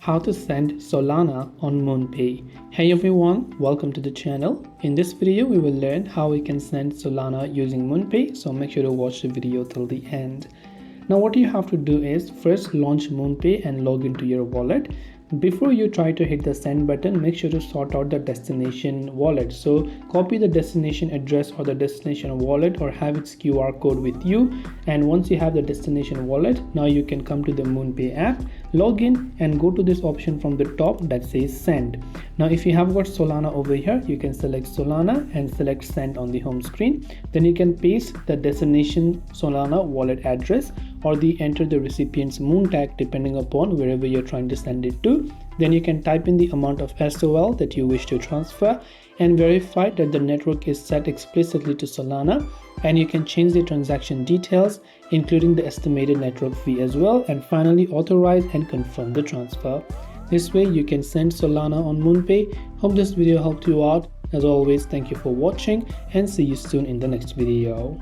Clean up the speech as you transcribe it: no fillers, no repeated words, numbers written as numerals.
how to send Solana on MoonPay. Hey everyone, welcome to the channel. In this video, we will learn how we can send Solana using MoonPay, so make sure to watch the video till the end. Now what you have to do is first launch MoonPay and log into your wallet. Before you try to hit the send button, make sure to sort out the destination wallet. So copy the destination address or the destination wallet or have its QR code with you. And once you have the destination wallet, now you can come to the MoonPay app, log in and go to this option from the top that says send. Now if you have got Solana over here, you can select Solana and select send on the home screen. Then you can paste the destination Solana wallet address or enter the recipient's moon tag depending upon wherever you're trying to send it to. Then you can type in the amount of SOL that you wish to transfer and verify that the network is set explicitly to Solana, and you can change the transaction details including the estimated network fee as well, and finally authorize and confirm the transfer. This way you can send Solana on MoonPay. Hope this video helped you out. As always, thank you for watching and see you soon in the next video.